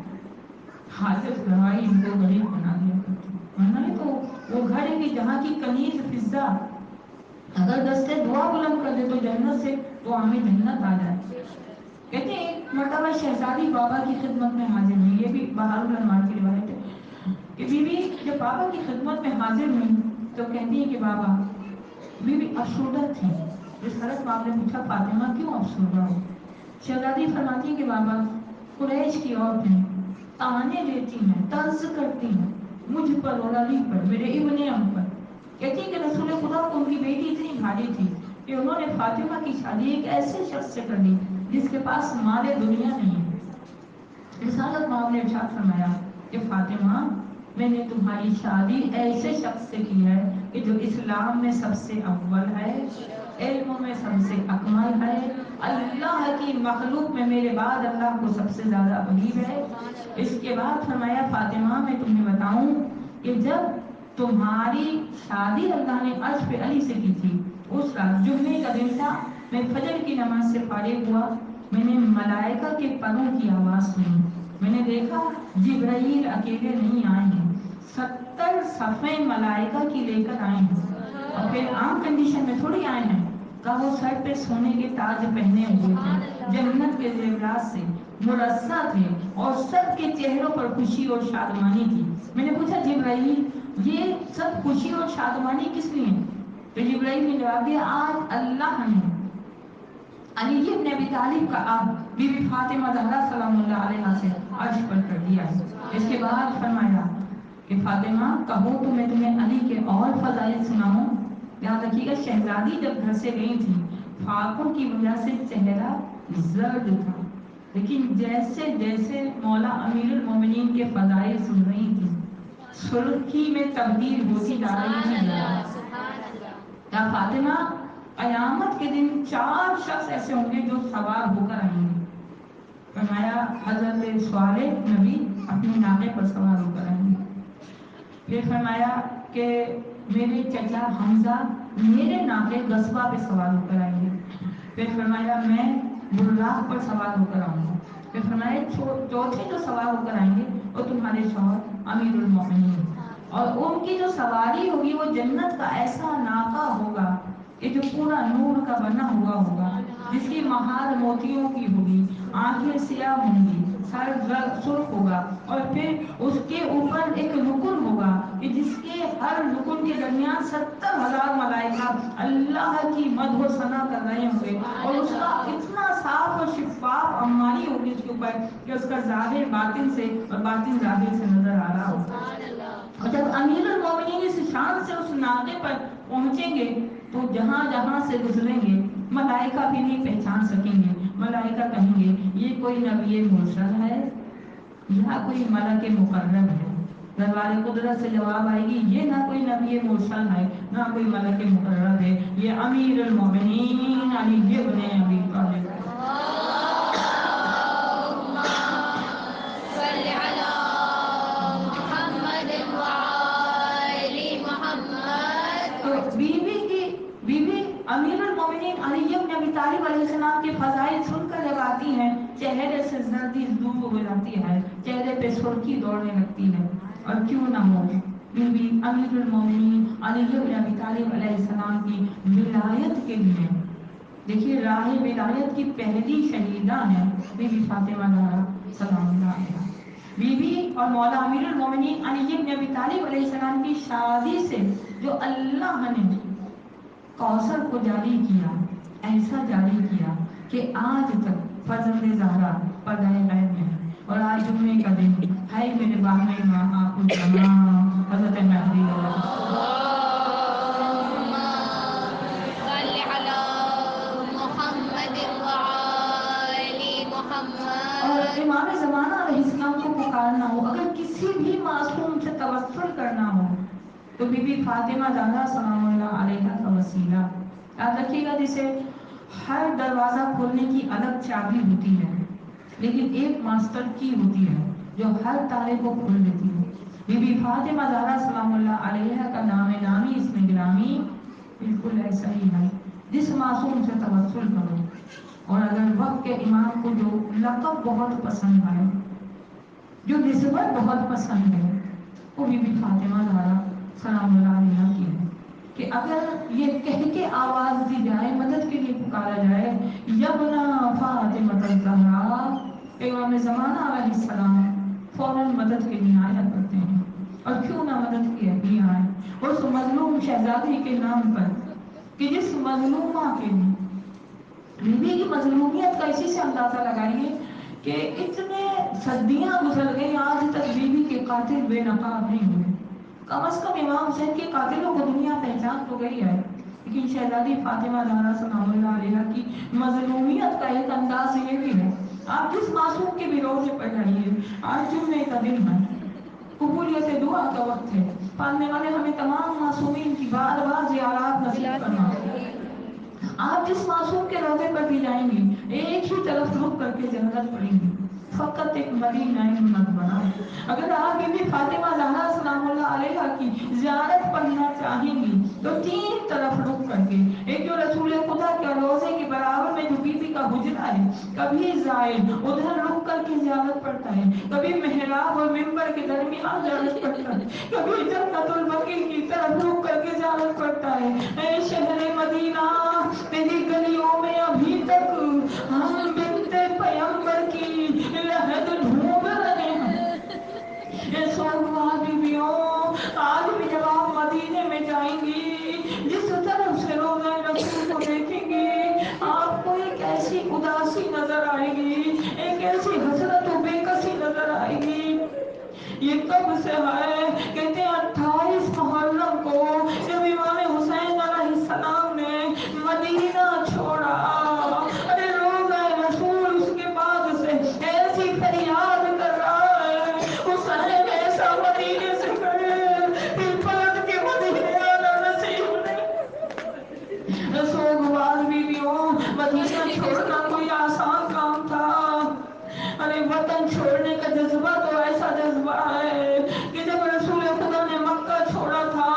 حاجت روائی ان کو غریب بنا دیا کرتی، ورنہ نہیں تو وہ گھر ہے کہ جہاں کی کنیز فضہ اگر دستے دعا بلند کر دے تو جنت سے تو ہمیں جنت آ جائے۔ کہتے ہیں ایک مرتبہ شہزادی بابا کی خدمت میں حاضر ہوئی، یہ بھی بہار الانوار کی روایت ہے کہ بی بی جب بابا کی خدمت میں حاضر ہوئی تو کہتی ہے کہ بابا، بی بی افسردہ تھی، رسالت ماں نے پوچھا فاطمہ کیوں افسردہ ہو؟ شہزادی فرماتی ہے کہ بابا، قریش کی عورتیں تانے دیتی ہیں، طنز کرتی ہیں مجھ پر اور علی پر، میرے ابن ام پر، کہتی ہے کہ رسول خدا کو ان کی بیٹی اتنی بھاری تھی کہ انہوں نے فاطمہ کی شادی ایک ایسے شخص سے کر لی جس کے پاس مال دنیا نہیں ہے۔ رسالت ماں نے ارشاد فرمایا کہ فاطمہ، میں نے تمہاری شادی ایسے شخص سے کی ہے کہ جو اسلام میں سب سے اول ہے، علم میں سب سے اکمل ہے، اللہ کی مخلوق میں میرے بعد اللہ کو سب سے زیادہ قریب ہے۔ اس کے بعد فرمایا فاطمہ، میں تمہیں بتاؤں کہ جب تمہاری شادی اللہ نے عرش پہ علی سے کی تھی، اس رات جمعے کا دن تھا، میں فجر کی نماز سے فارغ ہوا، میں نے ملائکہ کے پروں کی آواز سنی، میں نے دیکھا جبرائیل اکیلے نہیں آئے ہیں، 70 صفیں ملائکہ کی لے کر آئے ہیں، اور پھر عام کنڈیشن میں تھوڑی آئے ہیں، کہا وہ سر پہ سونے کے تاج پہنے ہوئے تھے، جنت کے زیورات سے مرصع تھے، اور سب کے چہروں پر خوشی اور شادمانی تھی۔ میں نے پوچھا جبرائیل، یہ سب خوشی اور شادمانی کس لیے؟ تو جبرائیل نے جواب دیا، آج اللہ نے علی ابن ابی طالب کا اب بی بی فاطمہ زہرا سلام اللہ علیہا سے عرش پر کر دیا ہے۔ اس کے بعد فرمایا کہ فاطمہ کہو تو میں تمہیں علی کے اور فضائل سناؤں۔ یاد رکھیے گا شہزادی جب گھر سے گئی تھی، فاقوں کی وجہ سے چہرہ زرد تھا، لیکن جیسے جیسے مولا امیر المومنین کے فضائل سن رہی تھی، سرخی میں تبدیل ہوتی جا رہی تھی۔ یا فاطمہ، قیامت کے دن 4 شخص ایسے ہوں گے جو سوار ہو کر آئیں گے۔ فرمایا حضرت صالح نبی اپنے ناقے پر سوار ہو کر آئیں گے، پھر فرمایا کہ میرے چچا حمزہ میرے ناقے غصبہ پہ سوار ہو کر آئیں گے، پھر فرمایا میں براق پر سوار ہو کر آؤں گا، پھر فرمایا چوتھے جو سوار ہو کر آئیں گے وہ تمہارے شوہر امیر المومنین، اور ان کی جو سواری ہوگی وہ جنت کا ایسا ناقہ ہوگا کہ جو پورا نور کا بنا ہوا ہوگا، جس کی مہار موتیوں کی ہوگی، آنکھیں سیاہ ہوں گی، سر سرخ ہوگا، اور پھر اس کے اوپر ایک رکن ہوگا کہ جس کے ہر رکن کے درمیان 70,000 ملائکہ اللہ کی مدح و ثنا کر رہے ہوں گے، اور اس کا اتنا صاف اور شفاف عماری ہوگی اس کے اوپر کہ اس کا ظاہر باطن سے اور باطن ظاہر سے نظر آ رہا ہوگا۔ اور جب امیر المومنین اس شان سے اس ناقے پر پہنچیں گے تو جہاں جہاں سے گزریں گے ملائکہ بھی نہیں پہچان سکیں گے، ملائکہ کہیں گے یہ کوئی نبی مرسل ہے یا کوئی ملک مقرب ہے۔ دربار قدرت سے جواب آئے گی یہ نہ کوئی نبی مرسل ہے نہ کوئی ملک مقرب ہے، یہ امیر المومنین علی ابن ابی طالب ہے۔
صلی علی محمد وآل محمد۔
طالب علیہ السلام کی فضائل سن کر جب آتی ہیں چہرے سے زردی دور ہو جاتی ہے، چہرے پہ سرخی دوڑنے لگتی ہے. اور کیوں نہ ہو بی بی امیر المومنین علی بن ابی طالب علیہ السلام کی ولایت کے لیے. دیکھیے راہ ولایت کی پہلی شہیدہ ہے بی بی فاطمہ زہرا سلام اللہ علیہا. بی بی اور مولا امیر المومنین علی بن ابی طالب علیہ السلام کی شادی سے جو اللہ نے کوثر کو جاری کیا، ایسا جاری کیا کہ آج تک فرزند زہرا پردہ غیب میں ہے. اور آج جمعے کا دن ہے میرے باہر ماں آپ الزمان حضرت مہدی اور امام زمانہ علیہ السلام کو پکارنا ہو، اگر کسی بھی معصوم سے توسل کرنا ہو تو بی بی فاطمہ زہرا سلام اللہ علیہا کا وسیلہ. یاد رکھیے گا جسے ہر دروازہ کھولنے کی الگ چابی ہوتی ہے لیکن ایک ماسٹر کی ہوتی ہے جو ہر تالے کو کھول دیتی ہے. بی بی فاطمہ زہرا سلام اللہ علیہا کا نام نامی اس میں گرامی بالکل ایسا ہی ہے. جس معصوم سے توسل کرو. اور اگر وقت کے امام کو جو لقب بہت پسند ہے، جو نسبت بہت پسند ہے، وہ بی بی فاطمہ زہرا سلام اللہ علیہا کی ہے کہ اگر یہ کہہ کے آواز دی جائے، مدد کے لیے پکارا جائے یبنا فاطمہ الزہرا، امام زمانہ علیہ السلام فوراً مدد کے لیے آیا کرتے ہیں. اور کیوں نہ مدد کے لیے آئے اس مظلوم شہزادی کے نام پر کہ جس مظلومہ کے لیے بیوی کی مظلومیت کا اسی سے اندازہ لگائیے کہ اتنے صدیاں گزر گئی آج تک بیوی کے قاتل بے نقاب نہیں ہوئے. کم از کم امام حسین کے قاتلوں کو دنیا پہچان تو گئی ہے، لیکن شہزادی فاطمہ زہرا سلام اللہ علیہا کی مظلومیت کا ایک انداز یہ بھی ہے. آپ جس معصوم کے بھی روزے پر جائیے، آج جمعے کا دن ہے، قبولیت دعا کا وقت ہے. پالنے والے ہمیں تمام معصومین کی بار بار زیارات نصیب کرنا. آپ جس معصوم کے روزے پر بھی جائیں گی ایک ہی طرف رک کر کے زیارت پڑیں گی، فقط ایک مدینہ منورہ. اگر آپ بی بی فاطمہ زہرا سلام اللہ علیہا کی زیارت پڑھنا چاہیں گی تو تین طرف رک کر کے، ایک جو رسول خدا کے روزے کے برابر میں جو بی بی کا حجرہ ہے، کبھی زائد ادھر رک کر کے زیارت پڑھتا ہے، کبھی محراب اور منبر کے درمیان زیارت پڑھتا ہے، کبھی جنت البقیع کی طرف رک کر کے زیارت پڑھتا ہے. اے شہر مدینہ، تیری گلیوں میں ابھی تک ہم بنت پیغمبر کی لہد ڈھونڈ رہے ہیں. آج بھی جب آپ مدینے میں جائیں گی، جس طرف سے روضہ رسول کو دیکھیں گی، آپ کو ایک ایسی اداسی نظر آئے گی، ایک ایسی حسرت و بے کسی نظر آئے گی. یہ کب سے ہے؟ کہتے ہیں 28 محرم کو جب امام حسین علیہ السلام نے مدینہ چھوڑا، ارے روضہ رسول اس کے بعد سے ایسی فریاد کر رہا ہے، حسین ایسا مدینے سے گئے پھر پلٹ کے مدینے آنا نصیب نہیں. سوگوار بیویوں، مدینہ چھوڑنا کوئی آسان کام تھا؟ ارے وطن چھوڑنے کا جذبہ تو ایسا جذبہ ہے کہ جب رسول خدا نے مکہ چھوڑا تھا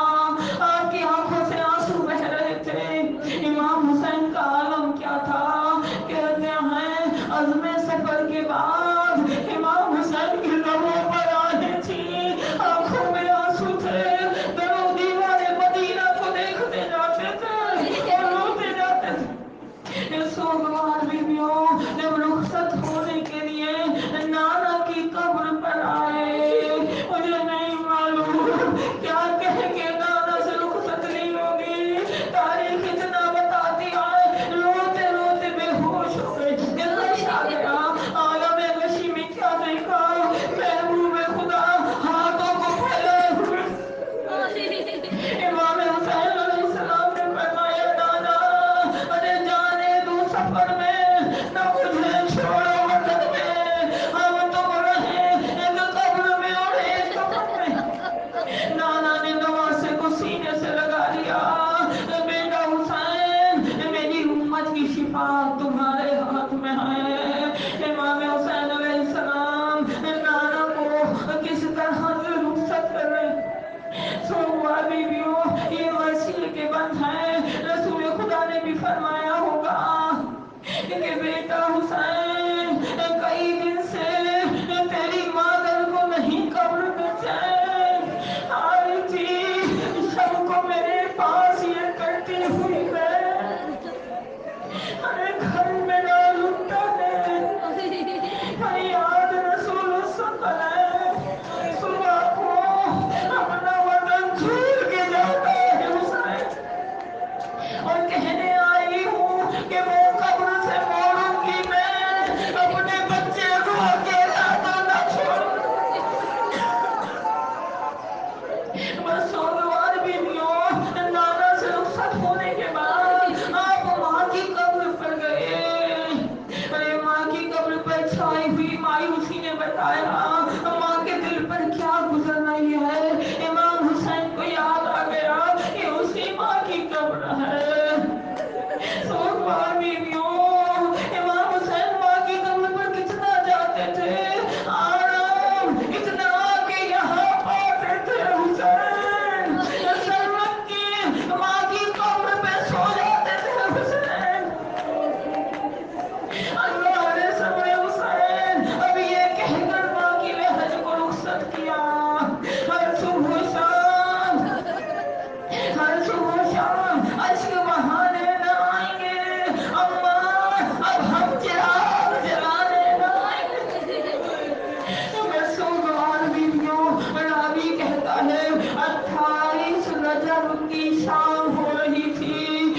ان کی شام ہو رہی تھی،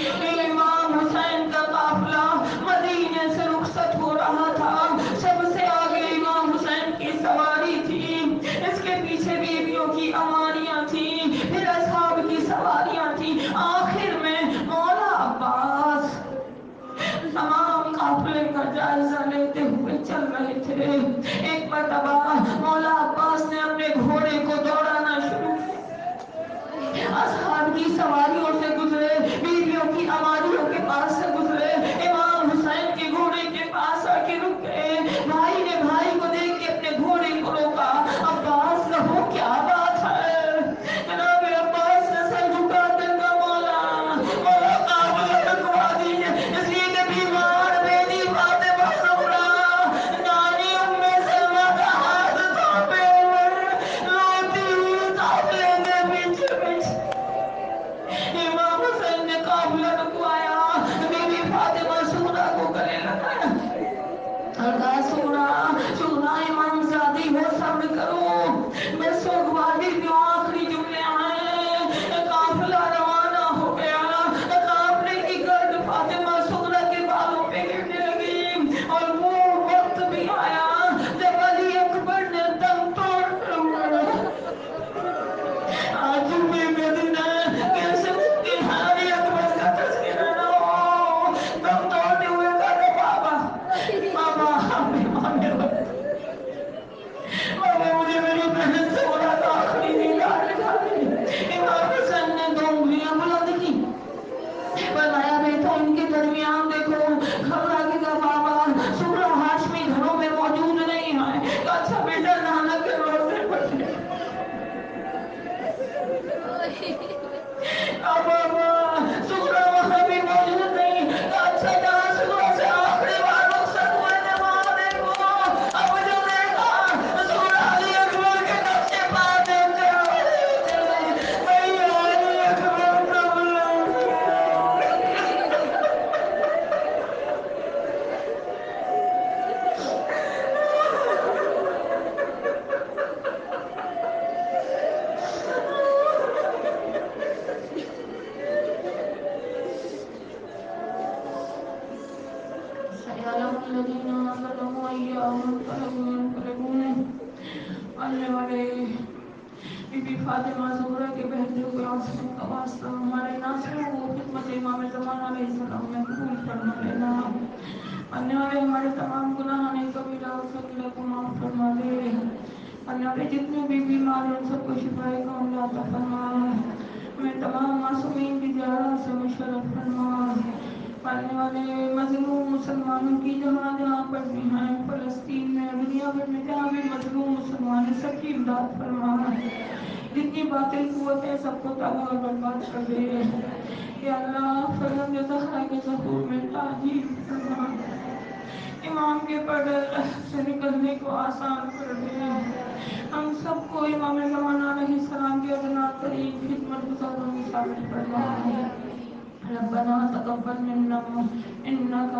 امام حسین کا قافلہ مدینے سے رخصت ہو رہا تھا، سب سے آگے امام حسین کی سواری تھی، اس کے پیچھے بیویوں کی امانیاں تھیں، پھر اصحاب کی سواریاں تھیں، آخر میں مولا عباس تمام قافلے کا جائزہ لیتے ہوئے چل رہے تھے۔ ایک مرتبہ مولا عباس نے اپنے گھوڑے کو دوڑانا شروع کیا، اصحاب کی سواریوں سے گزرے، بیویوں کی اماریوں کے پاس سے گزرے، امام حسین کے گھوڑے کے پاس آ کے رک گئے۔ بھائی نے بھائی کو دیکھ کے اپنے گھوڑے کو روکا، عباس رہو کیا بات ہے؟ جناب عباس نے سر جھکا کر کہا مولا قافلہ رکوا دیجیے، اس لیے کہ بیمار بیٹی فاطمہ زہرا نانی ام سلمہ کا ہاتھ تھامے ہوئے روتی ہوئی قافلے کے پیچھے پیچھے۔ امام حسین نے قافلہ رکوایا، بی بی فاطمہ زہرا کو گلے لگایا اور کہا سغرا امام زادی ہو، صبر کرو، میں سوگواری جو آخری جملے آئے، قافلہ روانہ ہو گیا، قافلے کی گرد فاطمہ زہرا کے بالوں پہ گرنے لگی، اور وہ وقت بھی آیا جب علی اکبر نے دم توڑ آج جمعے کا دن ہے، کیسے ممکن ہے علی اکبر کا تذکرہ نہ ہو؟ دم توڑتے ہوئے کہا بابا مجھے میری بہن زہرا کا آخری دیدار دکھا دے۔ امام حسین نے 2 انگلیاں بلند کی، فرمایا بیٹا ان کے درمیان دیکھو، گھبرا کے کہا بابا زہرا ہاشمی گھروں میں موجود نہیں ہے۔ کہا اچھا بیٹا نانا کے روزے پڑھے۔ بابا زہرا وہاں بھی موجود نہیں، کہا اچھا جہاں زہرا سے آخری بار رخصت ہوئے تھے وہاں دیکھو، اب جو دیکھا زہرا علی اکبر کے نقشے پا دیتے علی اکبر کا الذين آمنوا أيام آنے والے بی بی فاطمہ زہرا کے بہتے ہوئے آنسوں کا واسطہ ہمارے ناصروں کو خدمت امام زمان علیہ السلام میں قبول فرما لینا، آنے والے ہمارے تمام گناہاں کبیرہ اور صغیرہ کو معاف فرما دے، آنے والے جتنے بھی بیمار ہیں سب کو شفائے کاملہ عطا فرما، ہمیں تمام معصومین کی زیارت سے مشرف فرما، آنے والے مظلوم مسلمانوں کی جہاں جہاں پر بھی ہیں، فلسطین میں دنیا بھر میں جہاں بھی مظلوم مسلمان ہیں سب کی امداد فرما، جتنی باطل قوت ہے سب کو تباہ اور برباد کر دے، یا اللہ فرزند زہرا کے ظہور میں تعجیل فرما، امام کے پردے سے نکلنے کو آسان کر دے، ہم سب کو امام زمان علیہ السلام کے ادنا ترین خدمت گزاروں میں شامل فرما، ربنا تقبل منا انك